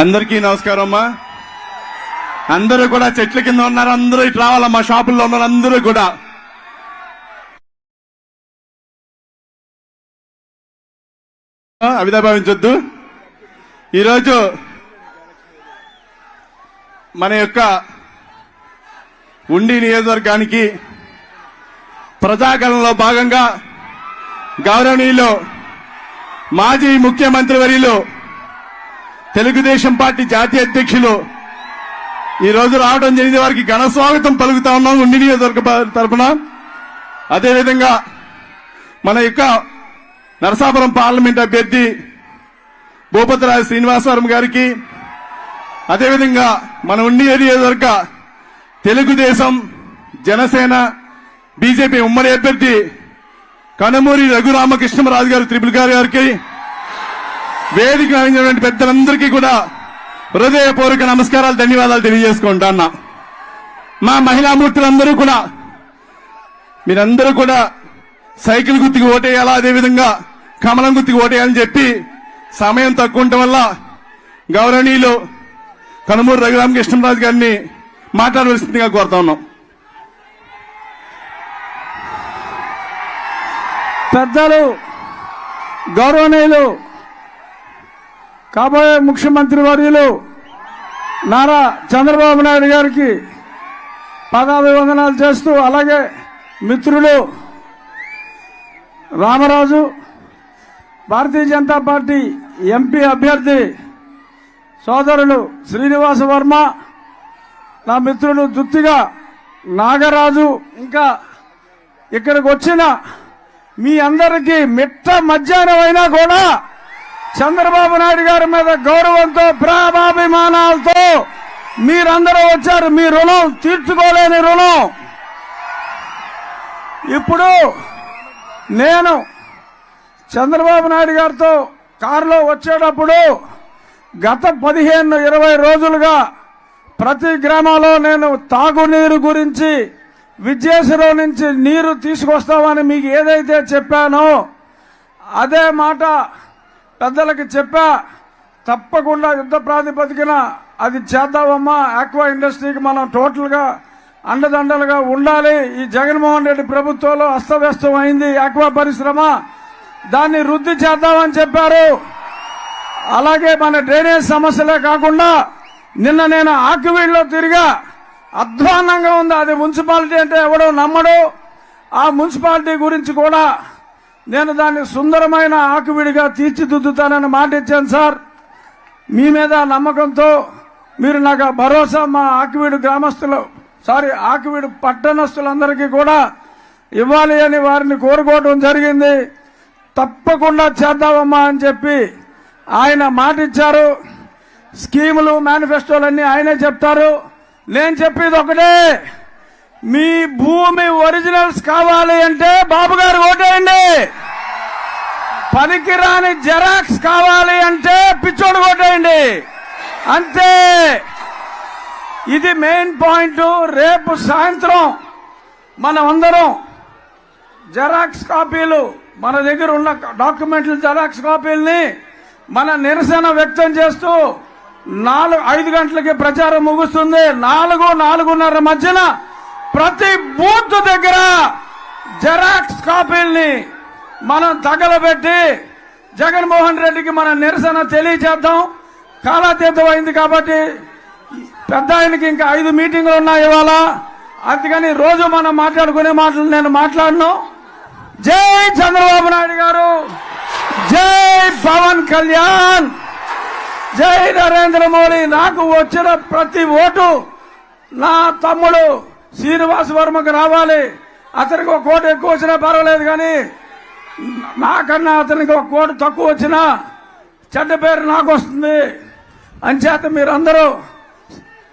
అందరికీ నమస్కారం అమ్మా. అందరూ కూడా చెట్ల కింద ఉన్నారు, అందరూ ఇటు రావాలమ్మా. షాపుల్లో ఉన్నారు అందరూ కూడా. అవిధాభావించొద్దు. ఈరోజు మన యొక్క ఉండి నియోజకవర్గానికి ప్రజాకరణలో భాగంగా గౌరవనీయులు మాజీ ముఖ్యమంత్రి వర్యులు తెలుగుదేశం పార్టీ జాతీయ అధ్యక్షులు ఈ రోజు రావడం జరిగింది. వారికి ఘన స్వాగతం పలుకుతా ఉన్నాం ఉండి నియోజకవర్గ తరఫున. అదేవిధంగా మన యొక్క నరసాపురం పార్లమెంట్ అభ్యర్థి భూపతిరాజు శ్రీనివాసవరం గారికి, అదేవిధంగా మన ఉండి నియోజకవర్గ తెలుగుదేశం జనసేన బీజేపీ ఉమ్మడి అభ్యర్థి కనుమూరి రఘురామకృష్ణరాజు గారు త్రిపుల్ గారికి, వేదిక అయినటువంటి పెద్దలందరికీ కూడా హృదయపూర్వక నమస్కారాలు, ధన్యవాదాలు తెలియజేసుకుంటున్నా. మా మహిళామూర్తులందరూ కూడా మీరందరూ కూడా సైకిల్ గుర్తుకు ఓటేయాలా, అదేవిధంగా కమలం గుర్తుకు ఓటేయాలని చెప్పి సమయం తక్కువ ఉండటం వల్ల గౌరవనీయులు కనుమూరి రఘురామకృష్ణరాజు గారిని మాట్లాడవలసిందిగా కోరుతా ఉన్నాం. పెద్దలు గౌరవనీయులు కాబోయే ముఖ్యమంత్రి వర్యులు నారా చంద్రబాబు నాయుడు గారికి పాదాభివందనాలు చేస్తూ, అలాగే మిత్రులు రామరాజు, భారతీయ జనతా పార్టీ ఎంపీ అభ్యర్థి సోదరులు శ్రీనివాస వర్మ, నా మిత్రులు దుత్తిగా నాగరాజు, ఇంకా ఇక్కడికి వచ్చిన మీ అందరికీ మిట్ట మధ్యాహ్నం అయినా కూడా చంద్రబాబు నాయుడు గారి మీద గౌరవంతో ప్రేమాభిమానాలతో మీరందరూ వచ్చారు. మీ రుణం తీర్చుకోలేని రుణం. ఇప్పుడు నేను చంద్రబాబు నాయుడు గారితో కారులో వచ్చేటప్పుడు గత 15-20 రోజులుగా ప్రతి గ్రామంలో నేను తాగునీరు గురించి, విద్యాశ్రం నుంచి నీరు తీసుకొస్తామని మీకు ఏదైతే చెప్పానో అదే మాట పెద్దలకి చెప్పా. తప్పకుండా యుద్ధ ప్రాతిపదికన అది చేద్దామమ్మా. ఆక్వా ఇండస్ట్రీకి మనం టోటల్ గా అండదండలుగా ఉండాలి. ఈ జగన్మోహన్ రెడ్డి ప్రభుత్వంలో అస్తవ్యస్తం అయింది ఆక్వా పరిశ్రమ, దాన్ని వృద్ధి చేద్దామని చెప్పారు. అలాగే మన డ్రైనేజ్ సమస్యలే కాకుండా నిన్న నేను ఆకివీడులో తిరిగా, అధ్వాన్నంగా ఉంది. అది మున్సిపాలిటీ అంటే ఎవడో నమ్మడు. ఆ మున్సిపాలిటీ గురించి కూడా నేను దాన్ని సుందరమైన ఆకువిడిగా తీర్చిదిద్దుతానని మాట ఇచ్చాను సార్. మీ మీద నమ్మకంతో మీరు నాకు భరోసా, మా ఆకివీడు గ్రామస్తులు ఆకివీడు పట్టణస్తులందరికీ కూడా ఇవ్వాలి అని వారిని కోరుకోవడం జరిగింది. తప్పకుండా చేద్దామమ్మా అని చెప్పి ఆయన మాట ఇచ్చారు. స్కీములు, మేనిఫెస్టోలన్నీ ఆయనే చెప్తారు. నేను చెప్పేది ఒకటే, మీ భూమి ఒరిజినల్స్ కావాలి అంటే బాబు గారు ఓటేయండి. పనికిరాని జెరాక్స్ కావాలి అంటే పిచ్చోడు ఓటేయండి. అంతే. ఇది మెయిన్ పాయింట్. రేపు సాయంత్రం మనం అందరం జెరాక్స్ కాపీలు, మన దగ్గర ఉన్న డాక్యుమెంట్ల జెరాక్స్ కాపీల్ని మన నిరసన వ్యక్తం చేస్తూ 5 గంటలకి ప్రచారం ముగుస్తుంది. 4-4:30 మధ్యన ప్రతి బూత్ దగ్గర జెరాక్స్ కాపీల్ని మనం తగలబెట్టి జగన్మోహన్ రెడ్డికి మన నిరసన తెలియజేద్దాం. కాలాతీతం అయింది కాబట్టి పెద్ద ఆయనకి ఇంకా 5 మీటింగులు ఉన్నాయి ఇవాళ. అందుకని రోజు మనం మాట్లాడుకునే మాటలు నేను మాట్లాడను. జై చంద్రబాబు నాయుడు గారు, జై పవన్ కళ్యాణ్, జై నరేంద్ర మోడీ. నాకు వచ్చిన ప్రతి ఓటు నా తమ్ముడు శ్రీనివాస వర్మకు రావాలి. అతనికి ఒక కోటు ఎక్కువ వచ్చినా పర్వాలేదు, కానీ నాకన్నా అతనికి ఒక కోటు తక్కువ వచ్చినా చెడ్డ పేరు నాకు వస్తుంది. అంచేత మీరందరూ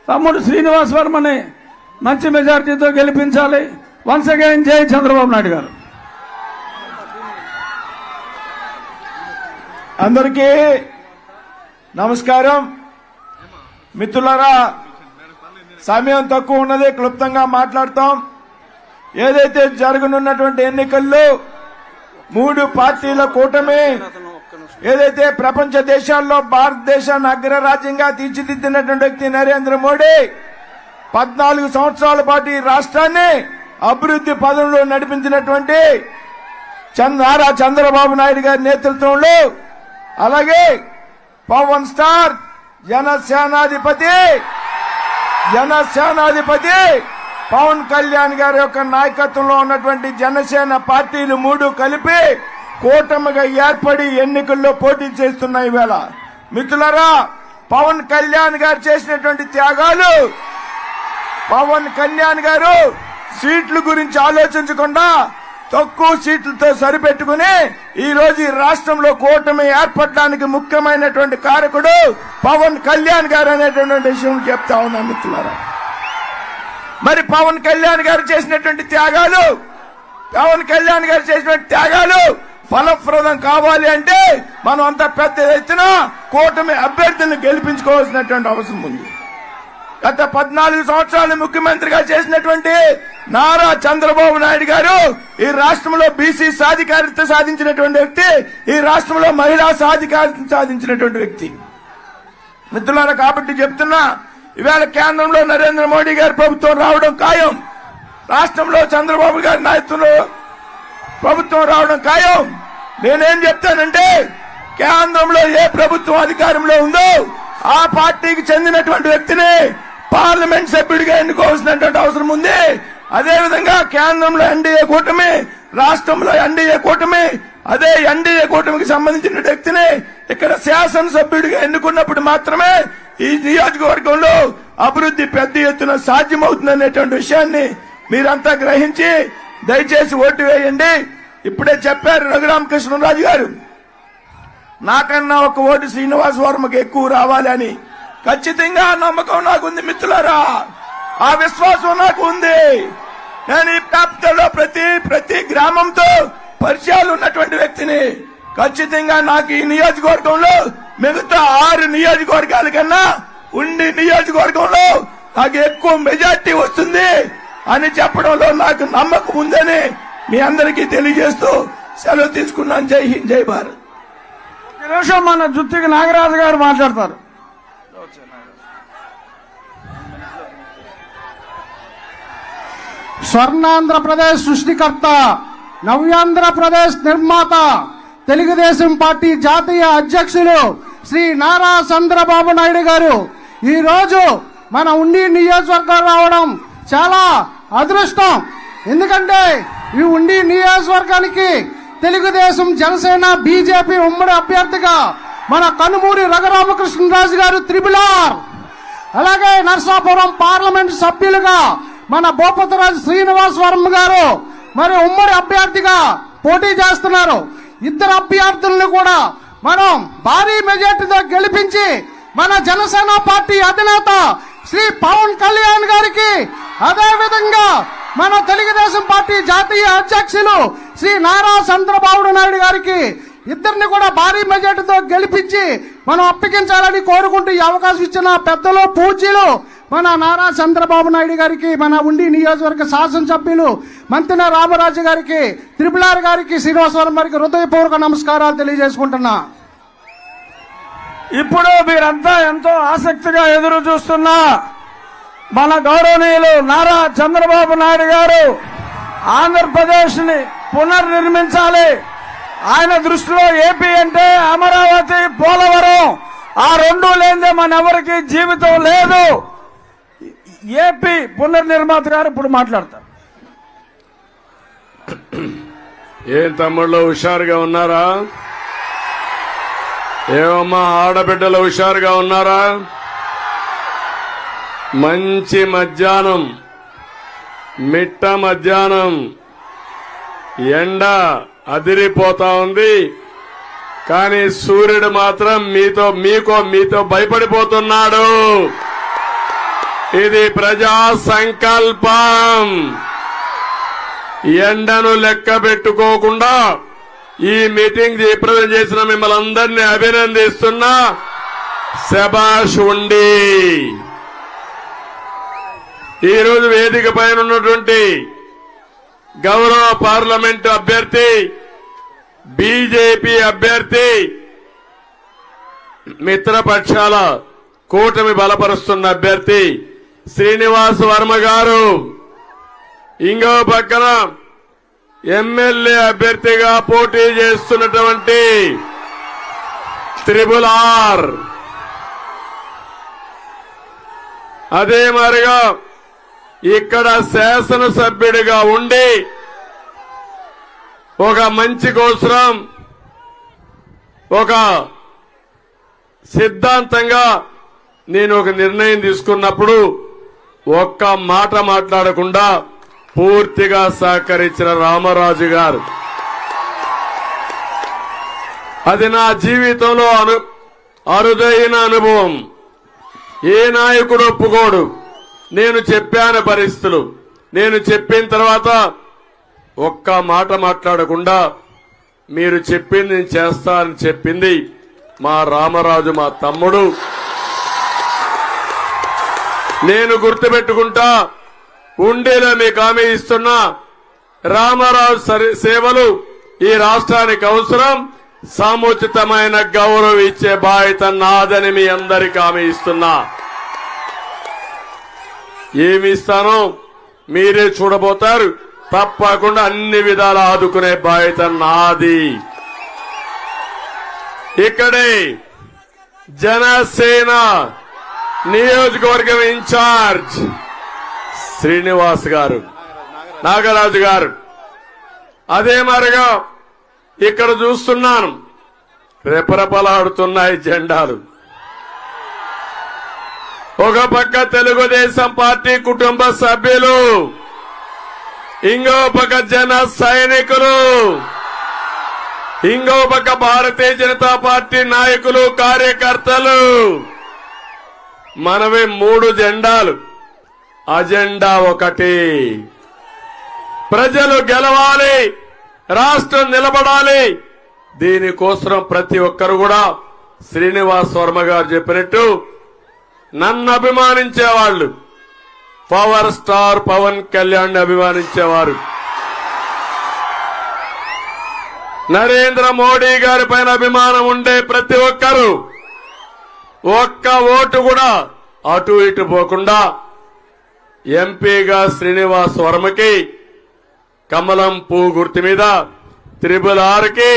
తమ్ముడు శ్రీనివాస వర్మని మంచి మెజారిటీతో గెలిపించాలి. వన్స్ అగైన్ జై చంద్రబాబు నాయుడు గారు. అందరికీ నమస్కారం. మిత్రులారా, సమయం తక్కువ ఉన్నది, క్లుప్తంగా మాట్లాడతాం. ఏదైతే జరగనున్నటువంటి ఎన్నికల్లో 3 పార్టీల కూటమి ఏదైతే ప్రపంచ దేశాల్లో భారతదేశాన్ని అగ్రరాజ్యంగా తీర్చిదిద్దినటువంటి వ్యక్తి నరేంద్ర మోడీ 14 సంవత్సరాల పాటు ఈ రాష్ట్రాన్ని అభివృద్ధి పదంలో నడిపించినటువంటి నారా చంద్రబాబు నాయుడు గారి నేతృత్వంలో, అలాగే పవన్ స్టార్ జనసేనాధిపతి పవన్ కళ్యాణ్ గారి యొక్క నాయకత్వంలో ఉన్నటువంటి జనసేన పార్టీలు 3 కలిపి కూటమిగా ఏర్పడి ఎన్నికల్లో పోటీ చేస్తున్నాయి. ఈవేళ మిత్రులారా, పవన్ కళ్యాణ్ గారు చేసినటువంటి త్యాగాలు, పవన్ కళ్యాణ్ గారు సీట్ల గురించి ఆలోచించకుండా తక్కువ సీట్లతో సరిపెట్టుకుని ఈ రోజు ఈ రాష్ట్రంలో కూటమి ఏర్పడడానికి ముఖ్యమైనటువంటి కారకుడు పవన్ కళ్యాణ్ గారు అనేటువంటి విషయం చెప్తా ఉన్నా మిత్రులారా. మరి పవన్ కళ్యాణ్ గారు చేసినటువంటి త్యాగాలు ఫలప్రదం కావాలి అంటే మనం అంత పెద్ద ఎత్తున కూటమి అభ్యర్థులను గెలిపించుకోవాల్సినటువంటి అవసరం ఉంది. గత 14 సంవత్సరాలు ముఖ్యమంత్రిగా చేసినటువంటి నారా చంద్రబాబు నాయుడు గారు ఈ రాష్ట్రంలో బీసీ సాధికారిత సాధించినటువంటి వ్యక్తి, ఈ రాష్ట్రంలో మహిళా సాధికారిత సాధించినటువంటి వ్యక్తి మిత్రులారా. కాబట్టి చెప్తున్నా, ఇవాళ కేంద్రంలో నరేంద్ర మోడీ గారి ప్రభుత్వం రావడం ఖాయం, రాష్ట్రంలో చంద్రబాబు గారి నాయకత్వంలో ప్రభుత్వం రావడం ఖాయం. నేనేం చెప్తానంటే, కేంద్రంలో ఏ ప్రభుత్వం అధికారంలో ఉందో ఆ పార్టీకి చెందినటువంటి వ్యక్తిని పార్లమెంట్ సభ్యుడిగా ఎన్నుకోవాల్సినటువంటి అవసరం ఉంది. అదేవిధంగా కేంద్రంలో ఎన్డీఏ కూటమి, రాష్ట్రంలో ఎన్డీఏ కూటమి, అదే ఎన్డీఏ కూటమికి సంబంధించిన వ్యక్తిని ఇక్కడ శాసనసభ్యుడిగా ఎన్నుకున్నప్పుడు మాత్రమే ఈ నియోజకవర్గంలో అభివృద్ధి పెద్ద ఎత్తున సాధ్యమవుతుందనేటువంటి విషయాన్ని మీరంతా గ్రహించి దయచేసి ఓటు వేయండి. ఇప్పుడే చెప్పారు రఘురామకృష్ణరాజు గారు, నాకన్నా ఒక ఓటు శ్రీనివాస్ వర్మకి ఎక్కువ రావాలి అని. ఖచ్చితంగా నమ్మకం నాకుంది మిత్రులారా, ఆ విశ్వాసం నాకు ఉంది. నేను ఈ ప్రాంతంలో ప్రతి గ్రామంతో పరిచయాలు ఉన్నటువంటి వ్యక్తిని. ఖచ్చితంగా నాకు ఈ నియోజకవర్గంలో మిగతా 6 నియోజకవర్గాల కన్నా ఉండి నియోజకవర్గంలో నాకు ఎక్కువ మెజార్టీ వస్తుంది అని చెప్పడంలో నాకు నమ్మకం ఉందని మీ అందరికీ తెలియజేస్తూ సెలవు తీసుకున్నాను. జై హింద్, జై భారత్. ఈ నిమిషం మన జుత్తికి నాగరాజు గారు మాట్లాడతారు. స్వర్ణాంధ్రప్రదేశ్ సృష్టికర్త, నవ్యాంధ్రప్రదేశ్ నిర్మాత, తెలుగుదేశం పార్టీ జాతీయ అధ్యక్షులు శ్రీ నారా చంద్రబాబు నాయుడు గారు ఈ రోజు మన ఉండి నియోజకవర్గం రావడం చాలా అదృష్టం. ఎందుకంటే ఈ ఉండి నియోజకవర్గానికి తెలుగుదేశం, జనసేన, బీజేపీ ఉమ్మడి అభ్యర్థిగా మన కనుమూరి రఘురామకృష్ణరాజు గారు త్రిపులార్, అలాగే నర్సాపురం పార్లమెంట్ సభ్యులుగా మన భూపతిరాజు శ్రీనివాస్ వర్మ గారు మరి ఉమ్మడి అభ్యర్థిగా పోటీ చేస్తున్నారు. ఇద్దరు అభ్యర్థులను కూడా మనం భారీ మెజార్టీతో గెలిపించి మన జనసేన పార్టీ అధినేత శ్రీ పవన్ కళ్యాణ్ గారికి, అదేవిధంగా మన తెలుగుదేశం పార్టీ జాతీయ అధ్యక్షులు శ్రీ నారా చంద్రబాబు నాయుడు గారికి ఇద్దరిని కూడా భారీ మెజార్టీతో గెలిపించి మనం అప్పగించాలని కోరుకుంటూ ఈ అవకాశం ఇచ్చిన పెద్దలు, పూజ్యులు మన నారా చంద్రబాబు నాయుడు గారికి, మన ఉండి నియోజకవర్గ శాసనసభ్యులు మంతెన రామరాజు గారికి, త్రిపులార్ గారికి, శ్రీనివాసవరం గారికి హృదయపూర్వక నమస్కారాలు తెలియజేసుకుంటున్నా. ఇప్పుడు మీరంతా ఎంతో ఆసక్తిగా ఎదురు చూస్తున్న మన గౌరవనీయులు నారా చంద్రబాబు నాయుడు గారు ఆంధ్రప్రదేశ్ ని పునర్నిర్మించాలి. ఆయన దృష్టిలో ఏపీ అంటే అమరావతి, పోలవరం, ఆ 2 లేనిదే మనెవరికి జీవితం లేదు. ఏపీ పునర్నిర్మాత గారు ఇప్పుడు మాట్లాడతారు. ఏం తమ్ముళ్ళు హుషారుగా ఉన్నారా? ఏమమ్మా ఆడబిడ్డలు హుషారుగా ఉన్నారా? మంచి మధ్యాహ్నం, మిట్ట మధ్యాహ్నం, ఎండ అదిరిపోతా ఉంది. కానీ సూర్యుడు మాత్రం మీతో భయపడిపోతున్నాడు. ఇది ప్రజా సంకల్పం. ఎండను లెక్క పెట్టుకోకుండా ఈ మీటింగ్ జయప్రదం చేసిన మిమ్మల్ని అందరినీ అభినందిస్తున్నా. శభాష్ ఉండి. ఈరోజు వేదిక పైన ఉన్నటువంటి గౌరవ పార్లమెంటు అభ్యర్థి, బీజేపీ అభ్యర్థి మిత్రపక్షాల కూటమి బలపరుస్తున్న అభ్యర్థి శ్రీనివాస్ వర్మ గారు, ఇంకో పక్కన ఎమ్మెల్యే అభ్యర్థిగా పోటీ చేస్తున్నటువంటి RRR, అదే మరిగా ఇక్కడ శాసనసభ్యుడిగా ఉండి ఒక మంచి కోసం ఒక సిద్ధాంతంగా నేను ఒక నిర్ణయం తీసుకున్నప్పుడు ఒక్క మాట మాట్లాడకుండా పూర్తిగా సహకరించిన రామరాజు గారు, అది నా జీవితంలో అరుదైన అనుభవం. ఏ నాయకుడు ఒప్పుకోడు. నేను చెప్పాను పరిస్థితులు, నేను చెప్పిన తర్వాత ఒక్క మాట మాట్లాడకుండా మీరు చెప్పింది నేను చేస్తా అని చెప్పింది మా రామరాజు, మా తమ్ముడు. నేను గుర్తుపెట్టుకుంటా. ఉండేలా మీకు హామీ ఇస్తున్నా, రామరాజు సేవలు ఈ రాష్ట్రానికి అవసరం. సముచితమైన గౌరవం ఇచ్చే బాధ్యత నాదని మీ అందరికీ హామీ ఇస్తున్నా. ఏమి ఇస్తానో మీరే చూడబోతారు. తప్పకుండా అన్ని విధాల ఆదుకునే బాధ్యత నాది. ఇక్కడే జనసేన నియోజకవర్గం ఇన్ఛార్జ్ శ్రీనివాస్ గారు, నాగరాజు గారు. అదే మరిగా ఇక్కడ చూస్తున్నాను రెపరెపలాడుతున్నాయి జెండాలు. ఒక పక్క తెలుగుదేశం పార్టీ కుటుంబ సభ్యులు, ఇంకో పక్క జన సైనికులు, ఇంకో పక్క భారతీయ జనతా పార్టీ నాయకులు, కార్యకర్తలు. మనవి 3 జెండాలు, అజెండా ఒకటి. ప్రజలు గెలవాలి, రాష్ట్రం నిలబడాలి. దీనికోసం ప్రతి ఒక్కరు కూడా శ్రీనివాస్ వర్మ గారు చెప్పినట్టు నన్ను అభిమానించేవాళ్లు, పవర్ స్టార్ పవన్ కళ్యాణ్ అభిమానించేవారు, నరేంద్ర మోడీ గారి పైన అభిమానం ఉండే ప్రతి ఒక్కరు ఒక్క ఓటు కూడా అటు ఇటు పోకుండా ఎంపీగా శ్రీనివాస్ వర్మకి కమలం పువ్వు గుర్తు మీద RRR కి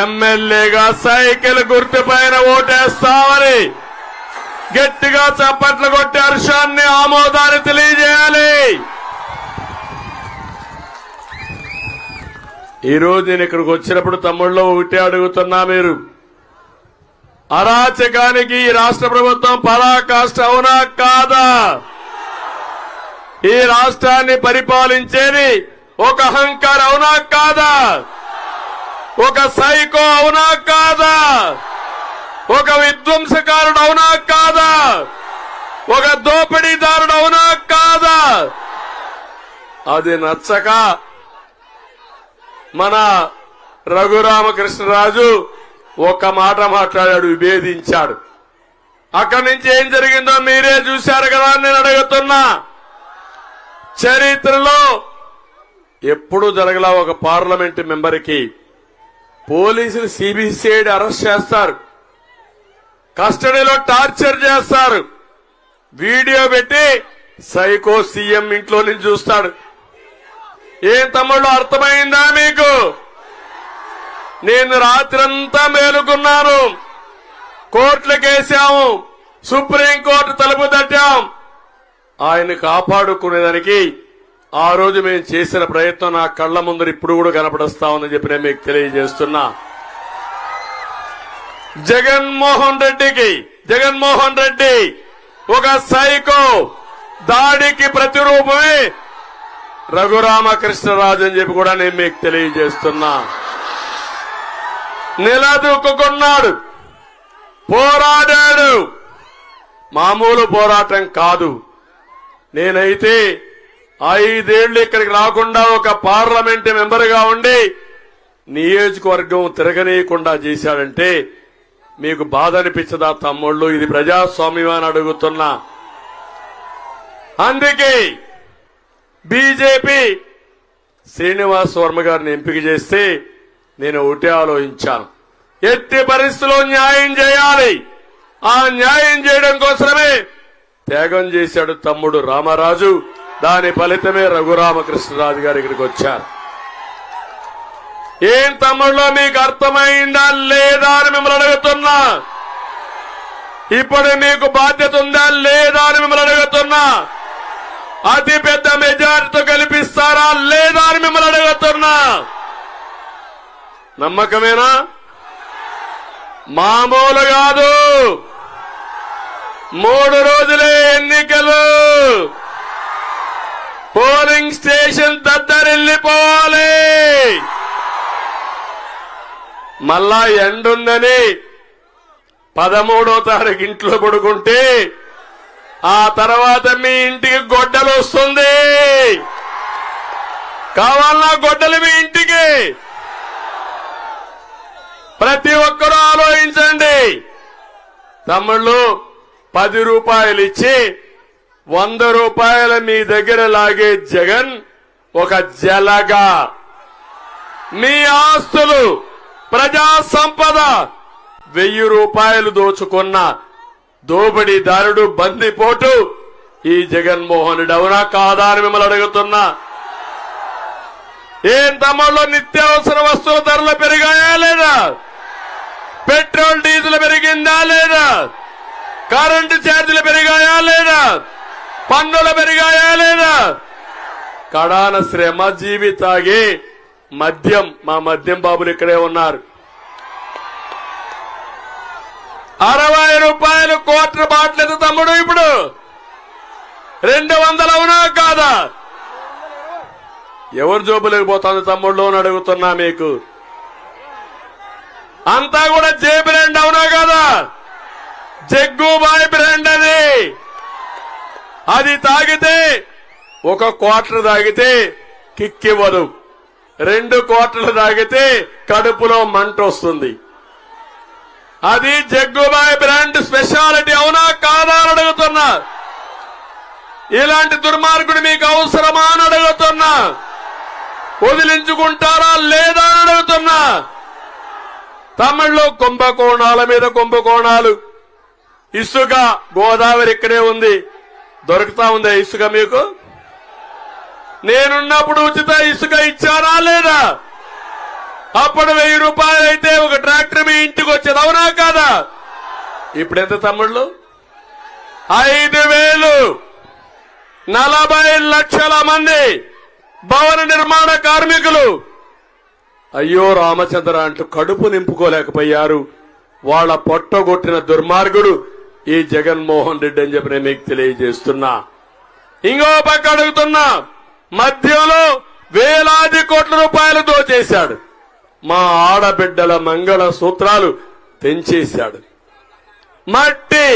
ఎమ్మెల్యేగా సైకిల్ గుర్తు పైన ఓటేస్తామని గట్టిగా చప్పట్లు కొట్టి హర్షాన్ని, ఆమోదాన్ని తెలియజేయాలి. ఈరోజు నేను ఇక్కడికి వచ్చినప్పుడు తమ్ముళ్ళు ఒకటే అడుగుతున్నా, మీరు అరాచకానికి ఈ రాష్ట్ర ప్రభుత్వం పరాకాష్ట అవునా కాదా? ఈ రాష్ట్రాన్ని పరిపాలించేది ఒక అహంకార అవునా కాదా? ఒక సైకో అవునా కాదా? ఒక విధ్వంసకారుడు అవునా కాదా? ఒక దోపిడీదారుడు అవునా కాదా? అది నచ్చక మన రఘురామకృష్ణరాజు ఒక మాట మాట్లాడాడు, విభేదించాడు. అక్కడి నుంచి ఏం జరిగిందో మీరే చూశారు కదా. నేను అడుగుతున్నా, చరిత్రలో ఎప్పుడు జరగలా ఒక పార్లమెంటు మెంబర్కి పోలీసులు సిబిసిఐడి అరెస్ట్ చేస్తారు, కస్టడీలో టార్చర్ చేస్తారు, వీడియో పెట్టి సైకో సీఎం ఇంట్లో నుంచి చూస్తాడు. ఏం తమ్ముళ్ళు అర్థమైందా మీకు? నేను రాత్రంతా మేలుకున్నాను, కోర్టులకేసాము, సుప్రీంకోర్టు తలుపు తట్టాం. ఆయన కాపాడుకునేదానికి ఆ రోజు మేము చేసిన ప్రయత్నం నా కళ్ల ముందర ఇప్పుడు కూడా కనపడస్తా ఉందని చెప్పి నేను మీకు తెలియజేస్తున్నా. జగన్మోహన్ రెడ్డి ఒక సైకో దాడికి ప్రతిరూపమే రఘురామకృష్ణరాజు అని చెప్పి కూడా నేను మీకు తెలియజేస్తున్నా. నిలదొక్కున్నాడు, పోరాడాడు. మామూలు పోరాటం కాదు. నేనైతే 5 ఏళ్లు ఇక్కడికి రాకుండా ఒక పార్లమెంట్ మెంబర్గా ఉండి నియోజకవర్గం తిరగనీయకుండా చేశాడంటే మీకు బాధ అనిపించదా తమ్ముళ్ళు? ఇది ప్రజాస్వామ్యం అని అడుగుతున్నా. అందుకే బీజేపీ శ్రీనివాస్ వర్మ గారిని ఎంపిక చేస్తే నేను ఒకటే ఆలోచించాను, ఎట్టి పరిస్థితుల్లో న్యాయం చేయాలి. ఆ న్యాయం చేయడం కోసమే త్యాగం చేశాడు తమ్ముడు రామరాజు. దాని ఫలితమే రఘురామకృష్ణరాజు గారు ఇక్కడికి వచ్చారు. ఏం తమ్ముళ్ళో మీకు అర్థమైందా లేదా అని మిమ్మల్ని అడుగుతున్నా. ఇప్పుడు మీకు బాధ్యత ఉందా లేదా అని మిమ్మల్ని అడుగుతున్నా. అతి పెద్ద మెజారిటీతో గెలిపిస్తారా లేదా అని మిమ్మల్ని అడుగుతున్నా. నమ్మకమేనా? మామూలు కాదు. 3 రోజులే ఎన్నికలు. పోలింగ్ స్టేషన్ దద్దరిల్లిపోవాలి. మళ్ళా ఎండుందని 13వ తారీఖు ఇంట్లో పడుకుంటే ఆ తర్వాత మీ ఇంటికి గొడ్డలు వస్తుంది. కావాలన్నా గొడ్డలు మీ ఇంటికి. ప్రతి ఒక్కరూ ఆలోచించండి. తమ్ముళ్ళు 10 రూపాయలు ఇచ్చి 100 రూపాయలు మీ దగ్గర లాగే జగన్ ఒక జలగా మీ ఆస్తులు ప్రజా సంపద 1000 రూపాయలు దోచుకున్న దోపిడీదారుడు బందిపోటు ఈ జగన్మోహన్ రెడ్డి. అవునా కాదా అని మిమ్మల్ని అడుగుతున్నా. ఏం తమ్ముళ్ళు నిత్యావసర వస్తువుల ధరలు పెరిగాయా లేదా? పెట్రోల్ డీజిల్ పెరిగిందా లేదా? కరెంటు ఛార్జీలు పెరిగాయా లేదా? పన్నులు పెరిగాయా లేదా? కడాన శ్రమ జీవి తాగి మద్యం, మా మద్యం బాబులు ఇక్కడే ఉన్నారు. 60 రూపాయలు క్వార్టర్ బాటిల్ తమ్ముడు ఇప్పుడు 200 అవునా కాదా? ఎవరు జోబులకు పోతుంది తమ్ముళ్ళు అని అడుగుతున్నా. మీకు అంతా కూడా జే బ్రాండ్ అవునా కాదా? జగ్గుబాయ్ బ్రాండ్ అది తాగితే 1 క్వార్టర్ తాగితే కిక్కివ్వదు. 2 క్వార్టర్లు తాగితే కడుపులో మంట వస్తుంది. అది జగ్గుబాయ్ బ్రాండ్ స్పెషాలిటీ. అవునా కాదా అని అడుగుతున్నా. ఇలాంటి దుర్మార్గుడు మీకు అవసరమా అని అడుగుతున్నా. వదిలించుకుంటారా లేదా అని అడుగుతున్నా. తమిళ్లో కుంభకోణాల మీద కుంభకోణాలు. ఇసుక గోదావరి ఇక్కడే ఉంది. దొరుకుతా ఉందా ఇసుక మీకు? నేనున్నప్పుడు ఉచిత ఇసుక ఇచ్చారా లేదా? అప్పుడు 1000 రూపాయలు అయితే ఒక ట్రాక్టర్ మీ ఇంటికి వచ్చేది. అవునా కాదా? ఇప్పుడు ఎంత తమ్ముళ్ళు? 5000. 40 లక్షల మంది భవన నిర్మాణ కార్మికులు అయ్యో రామచంద్ర అంటూ కడుపు నింపుకోలేకపోయారు. వాళ్ళ పొట్టగొట్టిన దుర్మార్గుడు ఈ జగన్మోహన్ రెడ్డి అని చెప్పి నేను మీకు తెలియజేస్తున్నా. ఇంకో పక్క అడుగుతున్నా. మధ్యలో వేలాది కోట్ల రూపాయలు దోచేశాడు. మా ఆడబిడ్డల మంగళ సూత్రాలు తెంచేశాడు. మట్టి,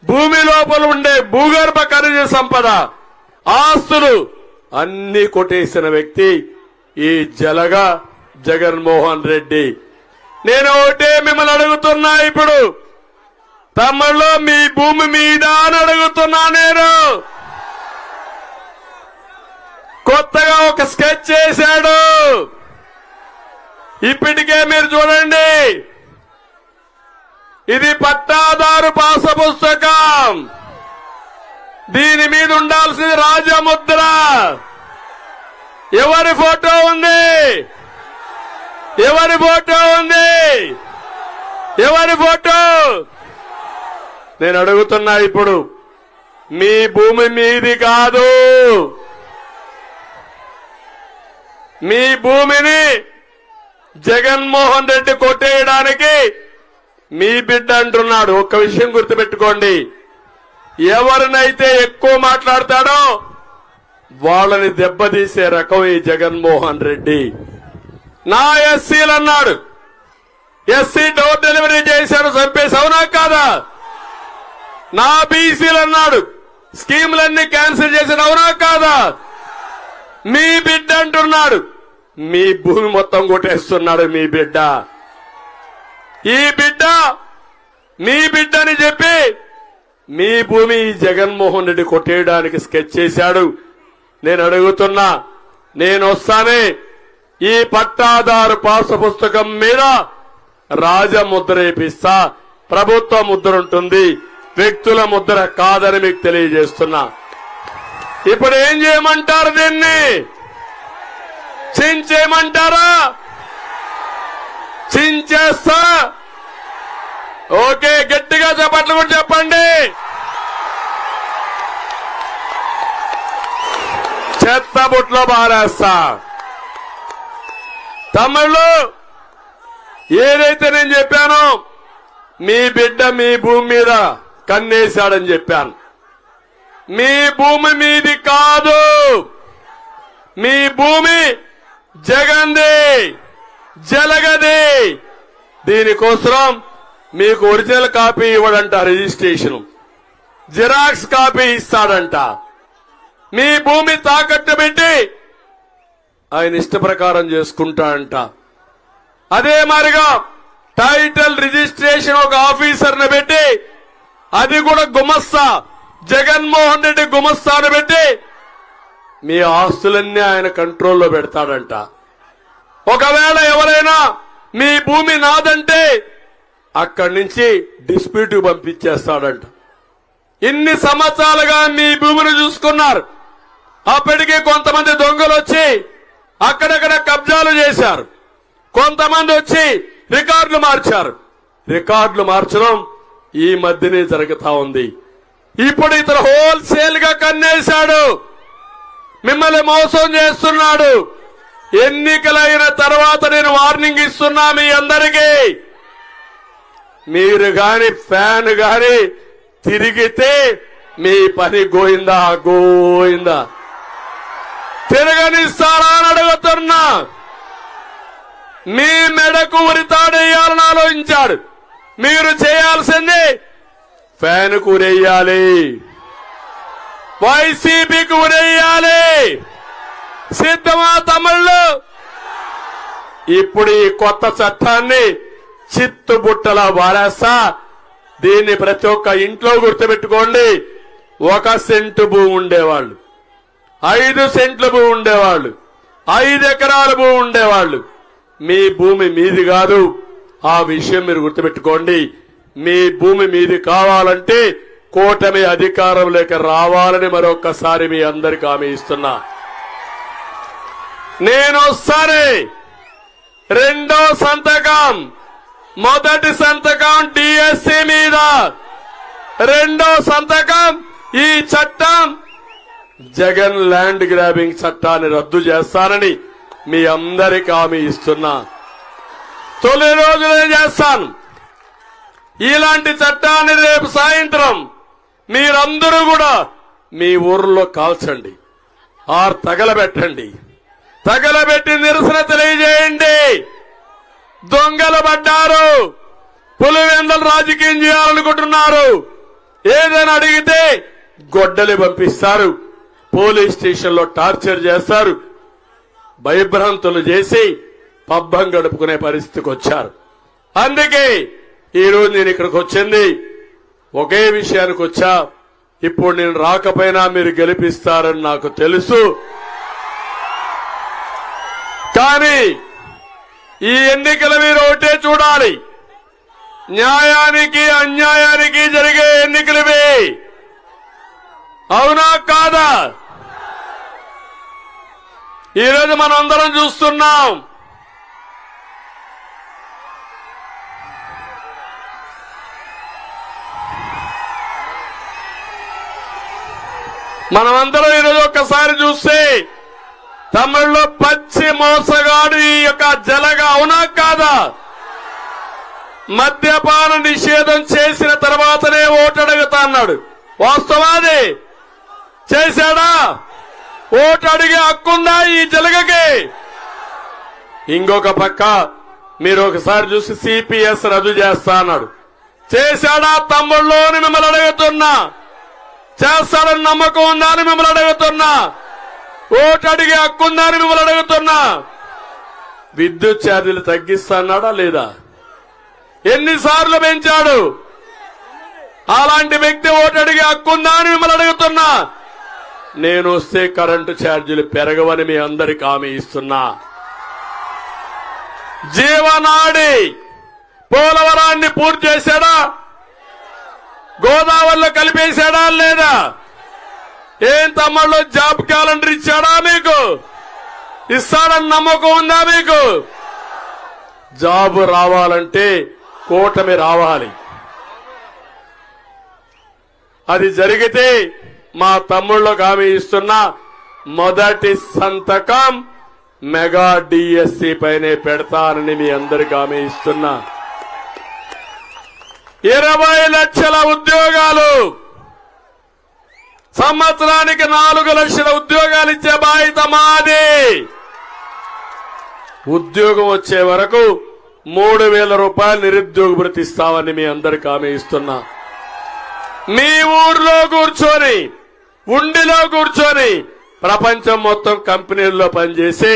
భూమి లోపల ఉండే భూగర్భ ఖనిజ సంపద, ఆస్తులు అన్ని కొట్టేసిన వ్యక్తి ఈ జలగా జగన్మోహన్ రెడ్డి. నేను ఒకటే మిమ్మల్ని అడుగుతున్నా. ఇప్పుడు తమ్ముళ్ళు మీ భూమి మీద అని అడుగుతున్నా. నేను కొత్తగా ఒక స్కెచ్ చేశాడు. ఇప్పటికే మీరు చూడండి. ఇది పట్టాదారు పాస పుస్తకం. దీని మీద ఉండాల్సింది రాజముద్ర. ఎవరి ఫోటో ఉంది? ఎవరి ఫోటో ఉంది? ఎవరి ఫోటో? నేను అడుగుతున్నా. ఇప్పుడు మీ భూమి మీది కాదు. మీ భూమిని జగన్మోహన్ రెడ్డి కొట్టేయడానికి మీ బిడ్డ అంటున్నాడు. ఒక్క విషయం గుర్తుపెట్టుకోండి. ఎవరినైతే ఎక్కువ మాట్లాడతాడో వాళ్ళని దెబ్బతీసే రకం ఈ జగన్మోహన్ రెడ్డి. నా ఎస్సీలు అన్నాడు. ఎస్సీ డోర్ డెలివరీ చేశాడు, చంపేసి. అవునా కాదా? నా బీసీలు అన్నాడు. స్కీములన్నీ క్యాన్సిల్ చేశాడు. అవునా కాదా? మీ బిడ్డ అంటున్నాడు. మీ భూమి మొత్తం కొట్టేస్తున్నాడు మీ బిడ్డ. ఈ బిడ్డ మీ బిడ్డని చెప్పి మీ భూమి జగన్మోహన్ రెడ్డి కొట్టేయడానికి స్కెచ్ చేశాడు. నేను అడుగుతున్నా. నేను వస్తానే ఈ పట్టాదారు పాసు పుస్తకం మీద రాజముద్ర వేపిస్తా. ప్రభుత్వ ముద్ర ఉంటుంది, వ్యక్తుల ముద్ర కాదని మీకు తెలియజేస్తున్నా. ఇప్పుడు ఏం చేయమంటారు? దీన్ని చించేయమంటారా? చించేస్తా. ఓకే, గట్టిగా చప్పట్లు కూడా చెప్పండి. చెత్త బుట్లో బారేస్తా. తమిళ్ళు ఏదైతే నేను చెప్పానో మీ బిడ్డ మీ భూమి మీద కన్నేశాడని చెప్పాను. మీ భూమి మీది కాదు, మీ భూమి జగంది, జలగది. దీనికోసం మీకు ఒరిజినల్ కాపీ ఇవ్వడంట, రిజిస్ట్రేషన్ జిరాక్స్ కాపీ ఇస్తాడంట. మీ భూమి తాకట్టు పెట్టి ఆయన ఇష్ట ప్రకారం చేసుకుంటాడంట. అదే మాదిరిగా టైటిల్ రిజిస్ట్రేషన్ ఒక ఆఫీసర్ని పెట్టి, అది కూడా గుమస్తా, జగన్మోహన్ రెడ్డి గుమస్తాను పెట్టి మీ ఆస్తులన్నీ ఆయన కంట్రోల్లో పెడతాడంట. ఒకవేళ ఎవరైనా మీ భూమి నాదంటే అక్కడి నుంచి డిస్ప్యూట్ పంపించేస్తాడంట. ఇన్ని సంవత్సరాలుగా మీ భూమిని చూసుకున్నారు. అప్పటికి కొంతమంది దొంగలు వచ్చి అక్కడక్కడ కబ్జాలు చేశారు, కొంతమంది వచ్చి రికార్డులు మార్చారు. రికార్డులు మార్చడం ఈ మధ్యనే జరుగుతా ఉంది. ఇప్పుడు ఇతను హోల్సేల్ గా కన్నేశాడు, మిమ్మల్ని మోసం చేస్తున్నాడు. ఎన్నికలైన తర్వాత నేను వార్నింగ్ ఇస్తున్నా మీ అందరికీ, మీరు గాని ఫ్యాన్ గాని తిరిగితే మీ పని గోయిందా గోయిందా. తిరగనిస్తారా అని అడుగుతున్నా. మీ మెడకు ఉరితాడేయాలని ఆలోచించాడు. మీరు చేయాల్సింది ఫ్యాన్ కు ఉరేయాలి, వైసీపీకి ఉరేయాలి. సిద్ధమా తమిళ్ళు? ఇప్పుడు ఈ కొత్త చట్టాన్ని చిత్తుబుట్టలా వారేస్తా. దీన్ని ప్రతి ఒక్క ఇంట్లో గుర్తుపెట్టుకోండి. 1 సెంటు భూమి ఉండేవాళ్ళు, 5 సెంట్ల భూమి ఉండేవాళ్ళు, 5 ఎకరాల భూమి ఉండేవాళ్ళు. మీ భూమి మీది కాదు, ఆ విషయం మీరు గుర్తుపెట్టుకోండి. మీ భూమి మీది కావాలంటే కూటమి అధికారంలోకి రావాలని మరొక్కసారి మీ అందరికీ హామీ ఇస్తున్నా. నేను వస్తానే. రెండో సంతకం, మొదటి సంతకం డిఎస్సి మీద, రెండో సంతకం ఈ చట్టం జగన్ ల్యాండ్ గ్రాబింగ్ చట్టాన్ని రద్దు చేస్తానని మీ అందరికీ హామీ ఇస్తున్నా. తొలి రోజునే చేస్తాను. ఇలాంటి చట్టాన్ని రేపు సాయంత్రం మీరందరూ కూడా మీ ఊర్లో కాల్చండి, ఆర్ తగలబెట్టండి. తగలబెట్టి నిరసన తెలియజేయండి. దొంగలు పడ్డారు, పులివెందలు రాజకీయం చేయాలనుకుంటున్నారు. ఏదైనా అడిగితే గొడ్డలి పంపిస్తారు, పోలీస్ స్టేషన్లో టార్చర్ చేస్తారు, భయభ్రాంతులు చేసి పబ్బం గడుపుకునే పరిస్థితికి వచ్చారు. అందుకే ఈరోజు నేను ఇక్కడికి వచ్చింది ఒకే విషయానికి వచ్చా. ఇప్పుడు నేను రాకపోయినా మీరు గెలిపిస్తారని నాకు తెలుసు. కానీ ఈ ఎన్నికల మీరు ఒకటే చూడాలి, న్యాయానికి అన్యాయానికి జరిగే ఎన్నికలవి. అవునా కాదా? ఈరోజు మనం అందరం చూస్తున్నాం. మనమందరం ఈరోజు ఒక్కసారి చూస్తే తమిళ్లో పచ్చి మోసగాడు ఈ యొక్క జలగా. అవునా కాదా? మద్యపాన నిషేధం చేసిన తర్వాతనే ఓటు అడుగుతా అన్నాడు. వాస్తవాది చేశాడా? ఓటు అడిగే హక్కుందా ఈ జలగకి? ఇంకొక పక్క మీరు ఒకసారి చూసి సిపిఎస్ రద్దు చేస్తా అన్నాడు. చేశాడా తమ్ముళ్ళు అని మిమ్మల్ని అడుగుతున్నా. చేస్తాడని నమ్మకం ఉందా అని మిమ్మల్ని అడుగుతున్నా. ఓటు అడిగే హక్కుందా అని మిమ్మల్ని అడుగుతున్నా. విద్యుత్ ఛార్జీలు తగ్గిస్తా అన్నాడా లేదా? ఎన్నిసార్లు పెంచాడు? అలాంటి వ్యక్తి ఓటు అడిగే హక్కుందా అని మిమ్మల్ని అడుగుతున్నా. నేను వస్తే కరెంటు ఛార్జీలు పెరగవని మీ అందరికీ హామీ ఇస్తున్నా. జీవనాడి పోలవరాన్ని పూర్తి చేశాడా? గోదావరిలో కలిపేశాడా లేదా? ఏం తమ్ముళ్ళు జాబ్ క్యాలెండర్ ఇచ్చాడా మీకు? ఇస్తాడని నమ్మకం ఉందా మీకు? జాబు రావాలంటే కూటమి రావాలి. అది జరిగితే మా తమ్ముళ్ళకు హామీ ఇస్తున్నా, మొదటి సంతకం మెగా డిఎస్సి పైనే పెడతానని మీ అందరికీ హామీ ఇస్తున్నా. 20 లక్షల ఉద్యోగాలు, సంవత్సరానికి 4 లక్షల ఉద్యోగాలు ఇచ్చే బాధ్యత మాది. ఉద్యోగం వచ్చే వరకు 3,000 రూపాయలు నిరుద్యోగ భృతి ఇస్తామని మీ అందరికీ హామీ ఇస్తున్నా. మీ ఊర్లో కూర్చొని, ఉండిలో కూర్చొని ప్రపంచం మొత్తం కంపెనీల్లో పనిచేసి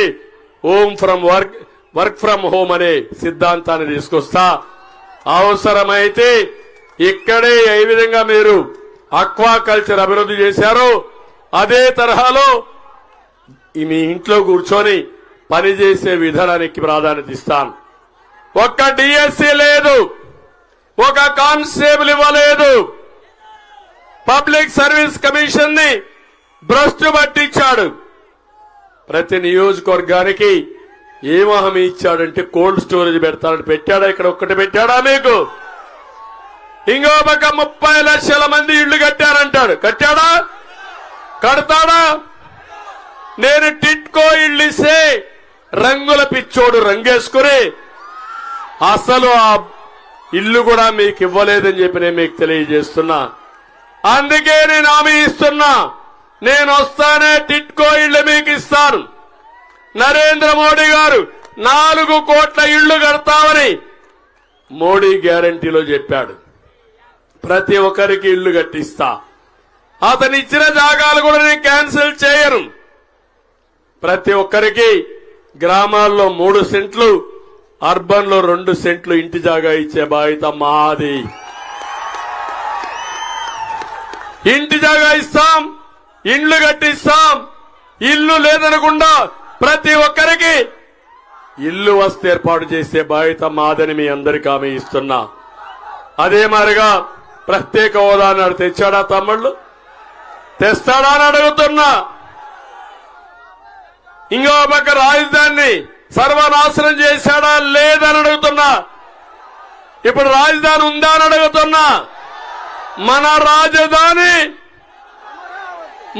వర్క్ ఫ్రం హోమ్ అనే సిద్ధాంతాన్ని తీసుకొస్తా. అవసరమైతే ఇక్కడే ఏ విధంగా మీరు అక్వాకల్చర్ అభివృద్ధి చేశారో అదే తరహాలో మీ ఇంట్లో కూర్చొని పనిచేసే విధానానికి ప్రాధాన్యత ఇస్తాను. ఒక్క డిఎస్సీ లేదు, ఒక కానిస్టేబుల్ ఇవ్వలేదు. పబ్లిక్ సర్వీస్ కమిషన్ ని భ్రష్టు పట్టించాడు. ప్రతి నియోజకవర్గానికి ఏం హామీ ఇచ్చాడంటే కోల్డ్ స్టోరేజ్ పెడతాడని పెట్టాడా? ఇక్కడ ఒక్కటి పెట్టాడా మీకు? ఇంకో పక్క 30 లక్షల మంది ఇళ్లు కట్టారంటాడు. కట్టాడా? కడతాడా? నేను టిట్కో ఇళ్లు ఇస్తే రంగుల పిచ్చోడు రంగేసుకుని అసలు ఆ ఇల్లు కూడా మీకు ఇవ్వలేదని చెప్పి నేను మీకు తెలియజేస్తున్నా. అందుకే నేను హామీ ఇస్తున్నా, నేను వస్తానే టిట్కో ఇళ్లు మీకు ఇస్తాను. నరేంద్ర మోడీ గారు 4 కోట్ల ఇళ్లు కడతామని మోడీ గ్యారంటీలో చెప్పాడు. ప్రతి ఒక్కరికి ఇళ్లు కట్టిస్తా. అతను ఇచ్చిన జాగాలు కూడా నేను క్యాన్సిల్ చేయను. ప్రతి ఒక్కరికి గ్రామాల్లో 3 సెంట్లు, అర్బన్ లో 2 సెంట్లు ఇంటి జాగా ఇచ్చే బాధ్యత మాది. ఇంటి జాగా ఇస్తాం, ఇండ్లు కట్టిస్తాం. ఇల్లు లేదనకుండా ప్రతి ఒక్కరికి ఇల్లు వస్తే ఏర్పాటు చేసే బాధ్యత మాదని మీ అందరికీ హామీ ఇస్తున్నా. అదే మాదిరిగా ప్రత్యేక హోదా నాడు తెచ్చాడా తమ్ముళ్ళు? తెస్తాడా అని అడుగుతున్నా. ఇంకో పక్క రాజధానిని సర్వనాశనం చేశాడా లేదని అడుగుతున్నా. ఇప్పుడు రాజధాని ఉందా అని అడుగుతున్నా. మన రాజధాని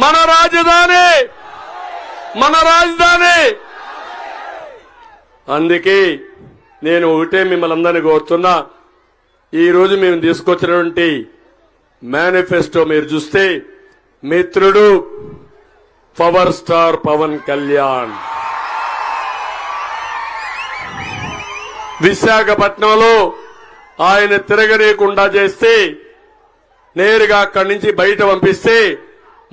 మన రాజధాని మన రాజధాని. అందుకే నేను ఒకటే మిమ్మల్ని అందరినీ కోరుతున్నా, ఈ రోజు మేము తీసుకొచ్చినటువంటి మేనిఫెస్టో మీరు చూస్తే మిత్రుడు పవర్ స్టార్ పవన్ కళ్యాణ్ విశాఖపట్నంలో ఆయన తిరగనీయకుండా చేస్తే, నేరుగా అక్కడి నుంచి బయట పంపిస్తే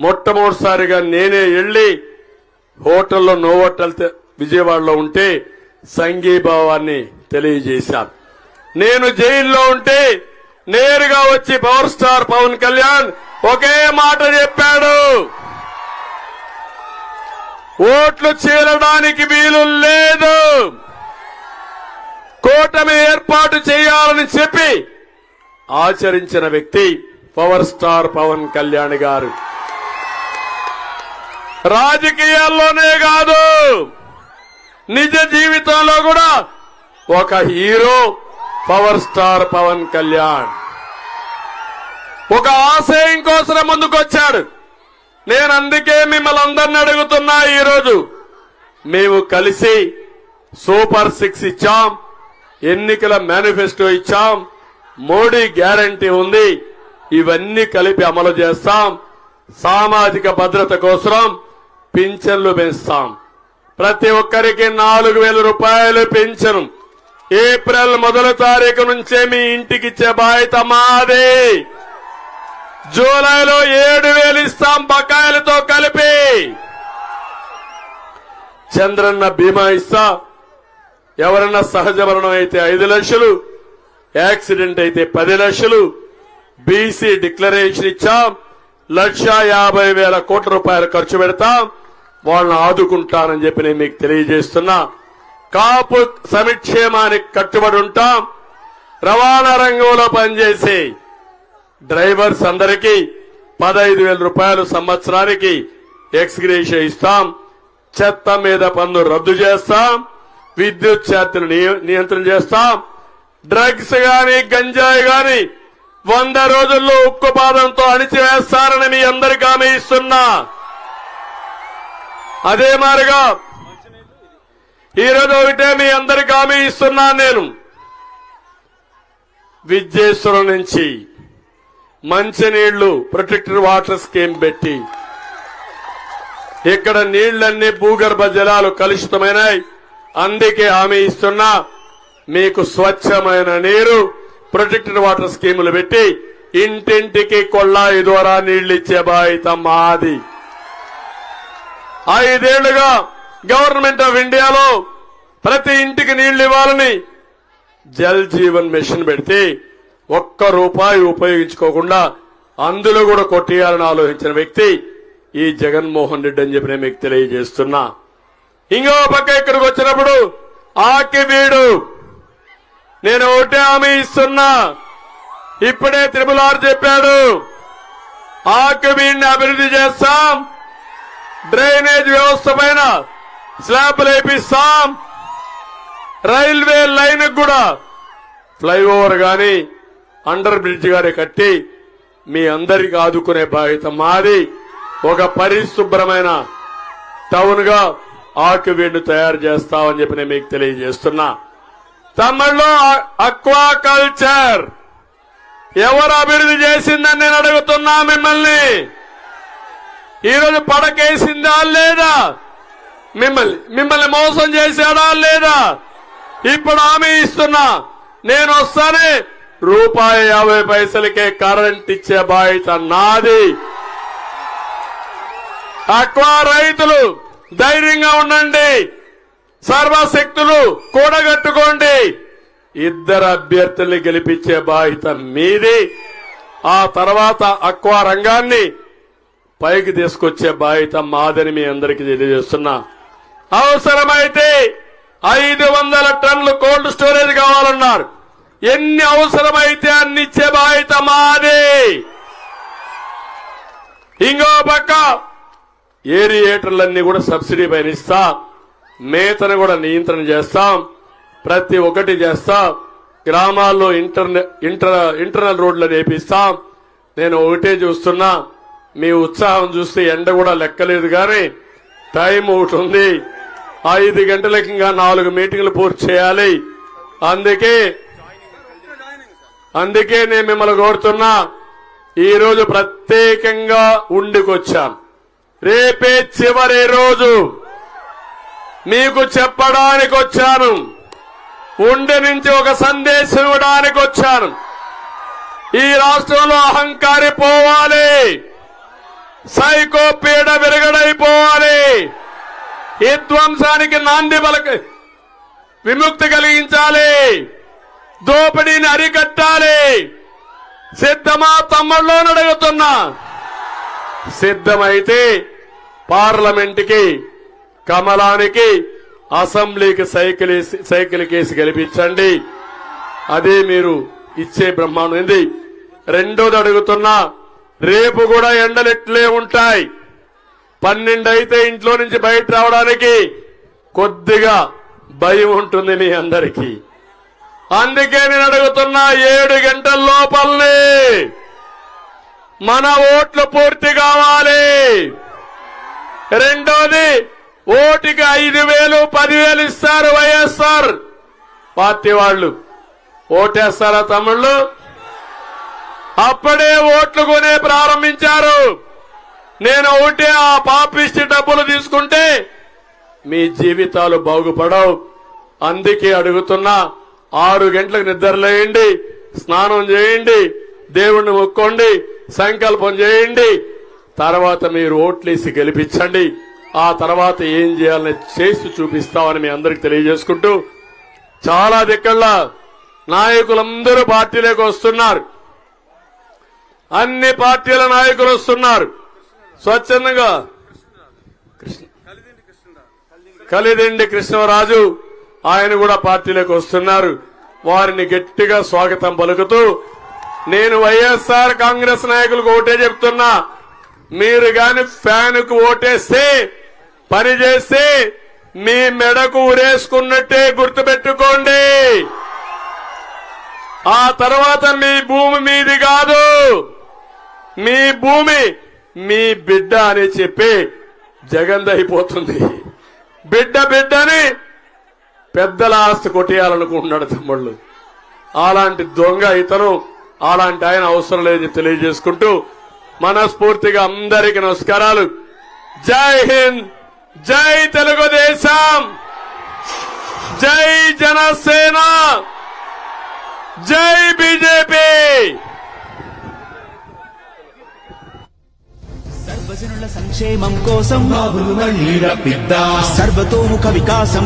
మొట్టమొదటిసారిగా నేనే వెళ్లి హోటల్లో నోవోటల్ విజయవాడలో ఉంటే సంఘీభావాన్ని తెలియజేశాను. నేను జైల్లో ఉంటే నేరుగా వచ్చి పవర్ స్టార్ పవన్ కళ్యాణ్ ఒకే మాట చెప్పాడు, ఓట్లు చీలడానికి వీలు లేదు, కూటమి ఏర్పాటు చేయాలని చెప్పి ఆచరించిన వ్యక్తి పవర్ స్టార్ పవన్ కళ్యాణ్ గారు. రాజకీయాల్లోనే కాదు, నిజ జీవితంలో కూడా ఒక hero power star Pawan Kalyan. ఒక ఆశయం కోసం ముందుకొచ్చాడు. నేను అందుకే మిమ్మల్ని అందరిని అడుగుతున్నా, ఈరోజు మేము కలిసి సూపర్ 6 ఇచ్చాం, ఎన్నికల మేనిఫెస్టో ఇచ్చాం, మోడీ గ్యారంటీ ఉంది. ఇవన్నీ కలిపి అమలు చేస్తాం. సామాజిక భద్రత కోసం పింఛన్లు పెంచుతాం. ప్రతి ఒక్కరికి 4,000 రూపాయలు పెన్షన్ ఏప్రిల్ 1వ తారీఖు నుంచే మీ ఇంటికి ఇచ్చే బాధ్యత మాదే. జూలైలో 7,000 ఇస్తాం బకాయిలతో కలిపి. చంద్రన్న బీమా ఇస్తా. ఎవరన్నా సహజ మరణం అయితే 5 లక్షలు, యాక్సిడెంట్ అయితే 10 లక్షలు. బీసీ డిక్లరేషన్ ఇచ్చాం. 1,50,000 కోట్ల రూపాయలు ఖర్చు పెడతాం. వాళ్ళని ఆదుకుంటానని చెప్పి నేను మీకు తెలియజేస్తున్నా. కాపు సంక్షేమానికి కట్టుబడి ఉంటాం. రవాణా రంగంలో పనిచేసే డ్రైవర్స్ అందరికీ 15,000 రూపాయలు సంవత్సరానికి ఎక్స్గ్రేషియా ఇస్తాం. చెత్త మీద పన్ను రద్దు చేస్తాం. విద్యుత్ ఛార్జీలు నియంత్రణ చేస్తాం. డ్రగ్స్ గాని గంజాయి గాని 100 రోజుల్లో ఉక్కుపాదంతో అణిచివేస్తారని మీ అందరికీ హామీ ఇస్తున్నా. అదే మాదిరిగా ఈరోజు ఒకటే మీ అందరికీ హామీ ఇస్తున్నా. నేను విద్యేశ్వరం నుంచి మంచినీళ్లు ప్రొటెక్టెడ్ వాటర్ స్కీమ్ పెట్టి ఇక్కడ నీళ్లన్నీ భూగర్భ జలాలు కలుషితమైనాయి. అందుకే హామీ ఇస్తున్నా, మీకు స్వచ్ఛమైన నీరు ప్రొటెక్టెడ్ వాటర్ స్కీములు పెట్టి ఇంటింటికి కొళ్ళాయి ద్వారా నీళ్లు ఇచ్చే బాధ్యత మాది. 5 ఏళ్లుగా గవర్నమెంట్ ఆఫ్ ఇండియాలో ప్రతి ఇంటికి నీళ్లు ఇవ్వాలని జల్ జీవన్ మిషన్ పెడితే ₹1 ఉపయోగించుకోకుండా అందులో కూడా కొట్టేయాలని ఆలోచించిన వ్యక్తి ఈ జగన్మోహన్ రెడ్డి అని చెప్పి నేను మీకు తెలియజేస్తున్నా. ఇంకో పక్క ఇక్కడికి వచ్చినప్పుడు ఆకి వీడు నేను ఒకటే హామీ ఇస్తున్నా. ఇప్పుడే త్రిపుల్ చెప్పాడు, ఆకి వీడిని అభివృద్ధి చేస్తాం. డ్రైనేజ్ వ్యవస్థ పైన స్లాబ్లు వేపిస్తాం. రైల్వే లైన్ కూడా ఫ్లైఓవర్ గాని అండర్ బ్రిడ్జ్ గాని కట్టి మీ అందరికి ఆదుకునే బాధ్యత మాది. ఒక పరిశుభ్రమైన టౌన్ గా ఆక్యువీడ్ను తయారు చేస్తామని చెప్పి నేను మీకు తెలియజేస్తున్నా. తమిళలో అక్వాకల్చర్ ఎవరు అభివృద్ధి చేసిందని నేను అడుగుతున్నా మిమ్మల్ని. ఈరోజు పడకేసిందా లేదా? మిమ్మల్ని మోసం చేశాడా లేదా? ఇప్పుడు హామీ ఇస్తున్నా, నేను వస్తానే ₹50 కరెంట్ ఇచ్చే బాధ్యత నాది. అక్వా రైతులు ధైర్యంగా ఉండండి, సర్వశక్తులు కూడగట్టుకోండి. 2 అభ్యర్థుల్ని గెలిపించే బాధ్యత మీది. ఆ తర్వాత అక్వా రంగాన్ని పైకి తీసుకొచ్చే బాధ్యత మాదని మీ అందరికీ తెలియజేస్తున్నా. అవసరమైతే 500 టన్నులు కోల్డ్ స్టోరేజ్ కావాలన్నారు. ఎన్ని అవసరమైతే అన్ని ఇచ్చే బాధ్యత మాది. ఇంకో పక్క ఏరియేటర్లన్నీ కూడా సబ్సిడీ పైన ఇస్తా, మేతను కూడా నియంత్రణ చేస్తాం, ప్రతి ఒక్కటి చేస్తాం. గ్రామాల్లో ఇంటర్నల్ రోడ్లు వేపిస్తాం. నేను ఒకటే చూస్తున్నా, మీ ఉత్సాహం చూస్తే ఎండ కూడా లెక్కలేదు కానీ టైం ఒకటి ఉంది. 5 గంటలకి ఇంకా 4 మీటింగ్లు పూర్తి చేయాలి. అందుకే నేను మిమ్మల్ని కోరుతున్నా, ఈ రోజు ప్రత్యేకంగా ఉండికొచ్చాను. రేపే చివరి రోజు మీకు చెప్పడానికి వచ్చాను. ఉండి నుంచి ఒక సందేశం ఇవ్వడానికి వచ్చాను. ఈ రాష్ట్రంలో అహంకారి పోవాలి, సైకో పీడ విరగడైపోవాలి, విధ్వంసానికి నాంది విముక్తి కలిగించాలి, దోపిడీని అరికట్టాలి. సిద్ధమా తమ్ముళ్ళు అడుగుతున్నా. సిద్ధమైతే పార్లమెంటుకి, కమలానికి, అసెంబ్లీకి సైకిల్ కేసి గెలిపించండి. అదే మీరు ఇచ్చే బ్రహ్మాండం. రెండోది అడుగుతున్నా, రేపు కూడా ఎండలు ఎట్లే ఉంటాయి. 12 అయితే ఇంట్లో నుంచి బయట రావడానికి కొద్దిగా భయం ఉంటుంది మీ అందరికీ. అందుకే నేను అడుగుతున్నా, 7 గంటల లోపలనే మన ఓట్లు పూర్తి కావాలి. రెండోది, ఓటుకి 5,000, 10,000 ఇస్తారు వైఎస్ఆర్ పార్టీ వాళ్ళు. ఓటేస్తారా తమ్ముళ్ళు? అప్పుడే ఓట్లు కొనే ప్రారంభించారు. నేను ఒకటే, ఆ పాపిష్టి డబ్బులు తీసుకుంటే మీ జీవితాలు బాగుపడవు. అందుకే అడుగుతున్నా, 6 గంటలకు నిద్రలేయండి, స్నానం చేయండి, దేవుణ్ణి మొక్కోండి, సంకల్పం చేయండి. తర్వాత మీరు ఓట్లేసి గెలిపించండి. ఆ తర్వాత ఏం చేయాలని చేసి చూపిస్తామని మీ అందరికి తెలియజేసుకుంటూ, చాలా దిక్కల్లా నాయకులందరూ పార్టీలోకి వస్తున్నారు. అన్ని పార్టీల నాయకులు వస్తున్నారు స్వచ్ఛందంగా. కలిదిండి కృష్ణరాజు ఆయన కూడా పార్టీలోకి వస్తున్నారు. వారిని గట్టిగా స్వాగతం పలుకుతూ నేను వైఎస్ఆర్ కాంగ్రెస్ నాయకులకు ఓటే చెప్తున్నా, మీరు గాని ఫ్యాన్ కు ఓటేస్తే పని చేస్తే మీ మెడకు ఉరేసుకున్నట్టే గుర్తుపెట్టుకోండి. ఆ తర్వాత మీ భూమి మీది కాదు, మీ భూమి మీ బిడ్డ అని చెప్పి జగన్ అయిపోతుంది. బిడ్డని పెద్దల ఆస్తి కొట్టేయాలనుకుంటున్నాడు తమ్ముళ్ళు. అలాంటి దొంగ ఇతను, అలాంటి ఆయన అవసరం లేదని తెలియజేసుకుంటూ మనస్ఫూర్తిగా అందరికీ నమస్కారాలు. జై హింద్, జై తెలుగుదేశం, జై జనసేన, జై బీజేపీ. సర్వజనుల సంక్షేమం కోసం బాబును మళ్ళీ రప్పిద్దాం. సర్వతోముఖ వికాసం